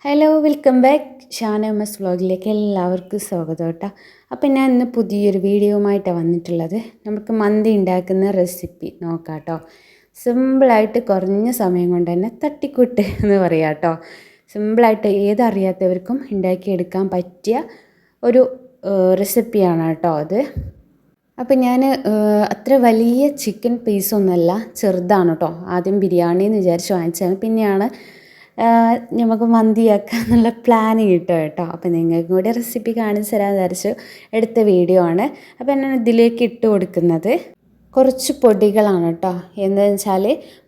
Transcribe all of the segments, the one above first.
Hello welcome back Shana S വ്ളോഗിലേക്ക് എല്ലാവർക്കും സ്വാഗതം കേട്ടോ. അപ്പം ഞാൻ ഇന്ന് പുതിയൊരു വീഡിയോയുമായിട്ടാണ് വന്നിട്ടുള്ളത്. നമുക്ക് മന്തി ഉണ്ടാക്കുന്ന റെസിപ്പി നോക്കാം കേട്ടോ. സിമ്പിളായിട്ട് കുറഞ്ഞ സമയം കൊണ്ട് തന്നെ തട്ടിക്കൂട്ട് എന്ന് പറയാം കേട്ടോ. സിമ്പിളായിട്ട് ഏതറിയാത്തവർക്കും ഉണ്ടാക്കിയെടുക്കാൻ പറ്റിയ ഒരു റെസിപ്പിയാണ് കേട്ടോ അത്. അപ്പം ഞാൻ അത്ര വലിയ ചിക്കൻ പീസൊന്നുമല്ല, ചെറുതാണ് കേട്ടോ. ആദ്യം ബിരിയാണി എന്ന് വിചാരിച്ച് വാങ്ങിച്ചതാണ്. പിന്നെയാണ് നമുക്ക് മന്തിയാക്കാന്നുള്ള പ്ലാൻ കിട്ടുക കേട്ടോ. അപ്പോൾ നിങ്ങൾക്കും കൂടി റെസിപ്പി കാണിച്ച് തരാൻ വിചാരിച്ചു എടുത്ത വീഡിയോ ആണ്. അപ്പോൾ ഞാൻ ഇതിലേക്ക് ഇട്ട് കൊടുക്കുന്നത് കുറച്ച് പൊടികളാണ് കേട്ടോ. എന്താണെന്ന് വെച്ചാൽ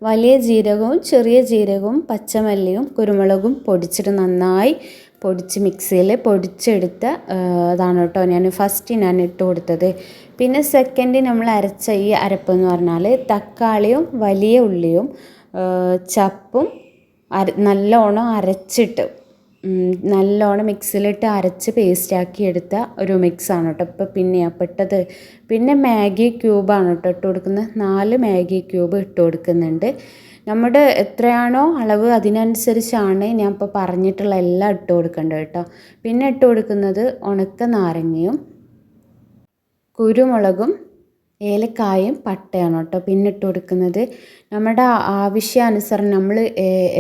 വലിയ ജീരകവും ചെറിയ ജീരകവും പച്ചമല്ലിയും കുരുമുളകും പൊടിച്ചിട്ട് നന്നായി പൊടിച്ച് മിക്സിയിൽ പൊടിച്ചെടുത്ത അതാണ് കേട്ടോ ഞാൻ ഇട്ട് കൊടുത്തത്. പിന്നെ സെക്കൻഡ് നമ്മൾ അരച്ച ഈ അരപ്പെന്ന് പറഞ്ഞാൽ തക്കാളിയും വലിയ ഉള്ളിയും ചപ്പും നല്ലോണം അരച്ചിട്ട് നല്ലോണം മിക്സിയിലിട്ട് അരച്ച് പേസ്റ്റാക്കി എടുത്ത ഒരു മിക്സാണ് കേട്ടോ. ഇപ്പോൾ പിന്നെ മാഗി ക്യൂബാണ് കേട്ടോ ഇട്ട് കൊടുക്കുന്നത്. 4 മാഗി ക്യൂബ് ഇട്ട് കൊടുക്കുന്നുണ്ട്. നമ്മുടെ എത്രയാണോ അളവ് അതിനനുസരിച്ചാണ് ഞാൻ ഇപ്പോൾ പറഞ്ഞിട്ടുള്ള എല്ലാം ഇട്ട് കൊടുക്കേണ്ടത് കേട്ടോ. പിന്നെ ഇട്ട് കൊടുക്കുന്നത് ഉണക്ക നാരങ്ങയും കുരുമുളകും ഏലക്കായും പട്ടയാണ് കേട്ടോ. പിന്നെ ഇട്ട് കൊടുക്കുന്നത് നമ്മുടെ ആവശ്യാനുസരണം നമ്മൾ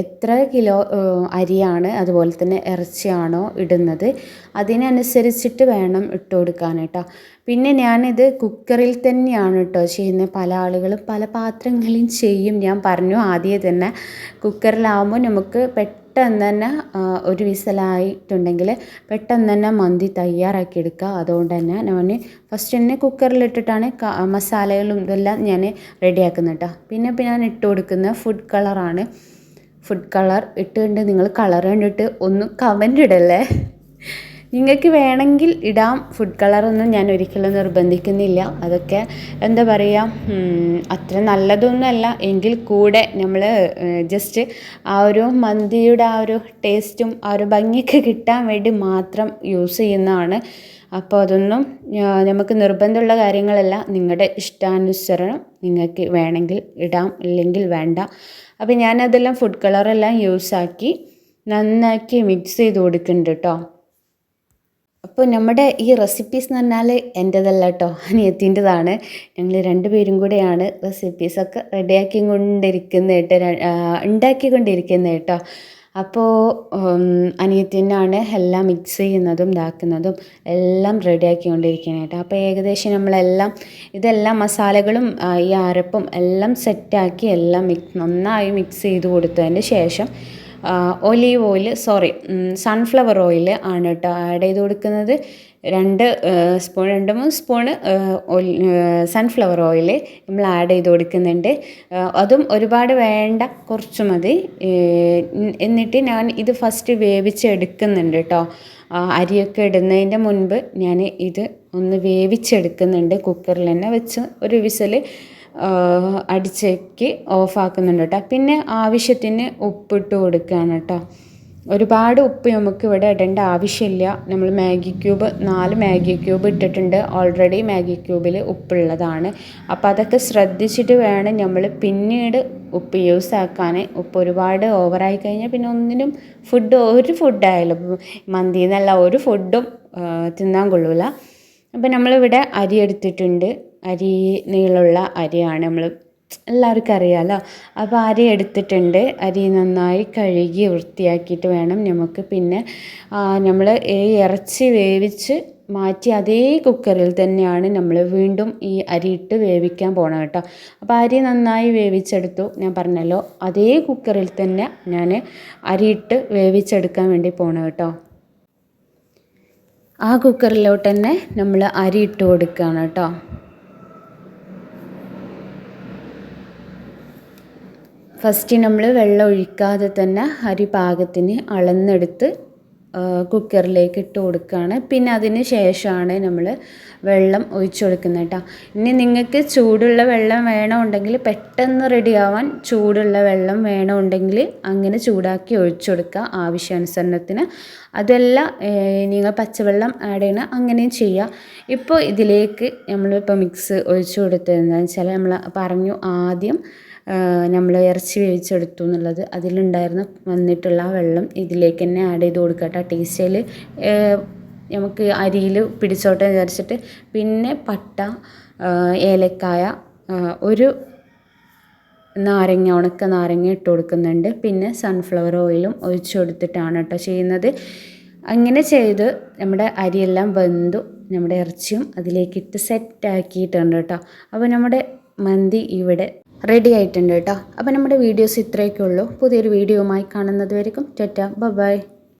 എത്ര കിലോ അരിയാണ് അതുപോലെ തന്നെ ഇറച്ചിയാണോ ഇടുന്നത് അതിനനുസരിച്ചിട്ട് വേണം ഇട്ട് കൊടുക്കാൻ കേട്ടോ. പിന്നെ ഞാനിത് കുക്കറിൽ തന്നെയാണ് കേട്ടോ ചെയ്യുന്നത്. പല ആളുകളും പല പാത്രങ്ങളിലും ചെയ്യും. ഞാൻ പറഞ്ഞു ആദ്യമേ തന്നെ കുക്കറിലാവുമ്പോൾ നമുക്ക് പെട്ടെന്ന് തന്നെ ഒരു വിസലായിട്ടുണ്ടെങ്കിൽ പെട്ടെന്ന് തന്നെ മന്തി തയ്യാറാക്കി എടുക്കുക. അതുകൊണ്ട് തന്നെ ഞാൻ ഫസ്റ്റ് തന്നെ കുക്കറിലിട്ടിട്ടാണ് മസാലകളും ഇതെല്ലാം ഞാൻ റെഡിയാക്കുന്നത് കേട്ടോ. പിന്നെ ഞാൻ ഇട്ട് കൊടുക്കുന്ന ഫുഡ് കളറാണ്. ഫുഡ് കളർ ഇട്ടുകൊണ്ട് നിങ്ങൾ കളർ കണ്ടിട്ട് ഒന്നും കമൻ്റ് ഇടല്ലേ. നിങ്ങൾക്ക് വേണമെങ്കിൽ ഇടാം. ഫുഡ് കളറൊന്നും ഞാൻ ഒരിക്കലും നിർബന്ധിക്കുന്നില്ല. അതൊക്കെ എന്താ പറയുക, അത്ര നല്ലതൊന്നുമല്ല. എങ്കിൽ കൂടെ നമ്മൾ ജസ്റ്റ് ആ ഒരു മന്തിയുടെ ആ ഒരു ടേസ്റ്റും ആ ഒരു ഭംഗിയൊക്കെ കിട്ടാൻ വേണ്ടി മാത്രം യൂസ് ചെയ്യുന്നതാണ്. അപ്പോൾ അതൊന്നും നമുക്ക് നിർബന്ധമുള്ള കാര്യങ്ങളല്ല. നിങ്ങളുടെ ഇഷ്ടാനുസരണം നിങ്ങൾക്ക് വേണമെങ്കിൽ ഇടാം, ഇല്ലെങ്കിൽ വേണ്ട. അപ്പോൾ ഞാനതെല്ലാം ഫുഡ് കളറെല്ലാം യൂസാക്കി നന്നാക്കി മിക്സ് ചെയ്ത് കൊടുക്കുന്നുണ്ട് കേട്ടോ. അപ്പോൾ നമ്മുടെ ഈ റെസിപ്പീസ് എന്ന് പറഞ്ഞാൽ എൻ്റേതല്ല കേട്ടോ, അനിയത്തിൻ്റെതാണ്. ഞങ്ങൾ 2 പേരും കൂടെയാണ് റെസിപ്പീസൊക്കെ ഉണ്ടാക്കിക്കൊണ്ടിരിക്കുന്നത് കേട്ടോ. അപ്പോൾ അനിയത്തിനാണ് എല്ലാം മിക്സ് ചെയ്യുന്നതും ഇതാക്കുന്നതും എല്ലാം റെഡിയാക്കിക്കൊണ്ടിരിക്കുന്നത് കേട്ടോ. അപ്പോൾ ഏകദേശം ഇതെല്ലാം മസാലകളും ഈ അരപ്പും എല്ലാം സെറ്റാക്കി എല്ലാം നന്നായി മിക്സ് ചെയ്ത് കൊടുത്തതിന് ശേഷം സൺഫ്ലവർ ഓയിൽ ആണ് കേട്ടോ ആഡ് ചെയ്ത് കൊടുക്കുന്നത്. 2-3 സ്പൂണ് സൺഫ്ലവർ ഓയിൽ നമ്മൾ ആഡ് ചെയ്ത് കൊടുക്കുന്നുണ്ട്. അതും ഒരുപാട് വേണ്ട, കുറച്ച് മതി. എന്നിട്ട് ഞാൻ ഇത് ഫസ്റ്റ് വേവിച്ചെടുക്കുന്നുണ്ട് കേട്ടോ. അരിയൊക്കെ ഇടുന്നതിൻ്റെ മുൻപ് ഞാൻ ഇത് ഒന്ന് വേവിച്ചെടുക്കുന്നുണ്ട്. കുക്കറിൽ തന്നെ വെച്ച് ഒരു വിസിൽ അടിച്ചേക്ക് ഓഫാക്കുന്നുണ്ട് കേട്ടോ. പിന്നെ ആവശ്യത്തിന് ഉപ്പിട്ട് കൊടുക്കുകയാണ് കേട്ടോ. ഒരുപാട് ഉപ്പ് നമുക്ക് ഇവിടെ ഇടേണ്ട ആവശ്യമില്ല. നമ്മൾ 4 മാഗി ക്യൂബ് ഇട്ടിട്ടുണ്ട്. ഓൾറെഡി മാഗി ക്യൂബിൽ ഉപ്പുള്ളതാണ്. അപ്പോൾ അതൊക്കെ ശ്രദ്ധിച്ചിട്ട് വേണം നമ്മൾ പിന്നീട് ഉപ്പ് യൂസ് ആക്കാൻ. ഉപ്പ് ഒരുപാട് ഓവറായി കഴിഞ്ഞാൽ പിന്നെ ഒരു ഫുഡായാലും മന്തി എന്നല്ല ഒരു ഫുഡും തിന്നാൻ കൊള്ളില്ല. അപ്പോൾ നമ്മളിവിടെ അരി എടുത്തിട്ടുണ്ട്. നീളമുള്ള അരിയാണ്, എല്ലാവർക്കും അറിയാമല്ലോ. അപ്പോൾ അരി എടുത്തിട്ടുണ്ട്. അരി നന്നായി കഴുകി വൃത്തിയാക്കിയിട്ട് വേണം നമുക്ക് പിന്നെ നമ്മൾ ഇറച്ചി വേവിച്ച് മാറ്റി അതേ കുക്കറിൽ തന്നെയാണ് നമ്മൾ വീണ്ടും ഈ അരിയിട്ട് വേവിക്കാൻ പോകണം കേട്ടോ. അപ്പോൾ അരി നന്നായി വേവിച്ചെടുത്തു. ഞാൻ പറഞ്ഞല്ലോ അതേ കുക്കറിൽ തന്നെ ഞാൻ അരിയിട്ട് വേവിച്ചെടുക്കാൻ വേണ്ടി പോകണം കേട്ടോ. ആ കുക്കറിലോട്ട് തന്നെ നമ്മൾ അരി ഇട്ട് കൊടുക്കുകയാണ് കേട്ടോ. ഫസ്റ്റ് നമ്മൾ വെള്ളം ഒഴിക്കാതെ തന്നെ അരി പാകത്തിന് അളന്നെടുത്ത് കുക്കറിലേക്ക് ഇട്ട് കൊടുക്കുകയാണ്. പിന്നെ അതിന് ശേഷമാണ് നമ്മൾ വെള്ളം ഒഴിച്ചു കൊടുക്കുന്നത് കേട്ടോ. ഇനി നിങ്ങൾക്ക് ചൂടുള്ള വെള്ളം വേണമെന്നുണ്ടെങ്കിൽ പെട്ടെന്ന് റെഡിയാവാൻ ചൂടുള്ള വെള്ളം വേണമെന്നുണ്ടെങ്കിൽ അങ്ങനെ ചൂടാക്കി ഒഴിച്ചു കൊടുക്കുക ആവശ്യാനുസരണത്തിന്. അതല്ല നിങ്ങൾ പച്ചവെള്ളം ആഡ് ചെയ്യണം, അങ്ങനെയും ചെയ്യുക. ഇപ്പോൾ ഇതിലേക്ക് നമ്മളിപ്പോൾ മിക്സ് ഒഴിച്ചു കൊടുത്തതെന്ന് വെച്ചാൽ നമ്മൾ പറഞ്ഞു ആദ്യം നമ്മൾ ഇറച്ചി വേവിച്ചെടുത്തു എന്നുള്ളത്. അതിലുണ്ടായിരുന്ന വന്നിട്ടുള്ള ആ വെള്ളം ഇതിലേക്ക് തന്നെ ആഡ് ചെയ്ത് കൊടുക്കുക കേട്ടോ. ടേസ്റ്റിൽ നമുക്ക് അരിയിൽ പിടിച്ചോട്ടെ വിചാരിച്ചിട്ട്. പിന്നെ പട്ട, ഏലക്കായ, ഒരു നാരങ്ങ, ഉണക്ക നാരങ്ങ ഇട്ട് കൊടുക്കുന്നുണ്ട്. പിന്നെ സൺഫ്ലവർ ഓയിലും ഒഴിച്ചു കൊടുത്തിട്ടാണ് കേട്ടോ ചെയ്യുന്നത്. അങ്ങനെ ചെയ്ത് നമ്മുടെ അരിയെല്ലാം വെന്തു, നമ്മുടെ ഇറച്ചിയും അതിലേക്കിട്ട് സെറ്റാക്കിയിട്ടുണ്ട് കേട്ടോ. അപ്പോൾ നമ്മുടെ മന്തി ഇവിടെ റെഡി ആയിട്ടുണ്ട് കേട്ടോ. അപ്പോൾ നമ്മുടെ വീഡിയോസ് ഇത്രയൊക്കെ ഉള്ളൂ. പുതിയൊരു വീഡിയോയുമായി കാണുന്നത് വരേക്കും ടാറ്റാ, ബൈ.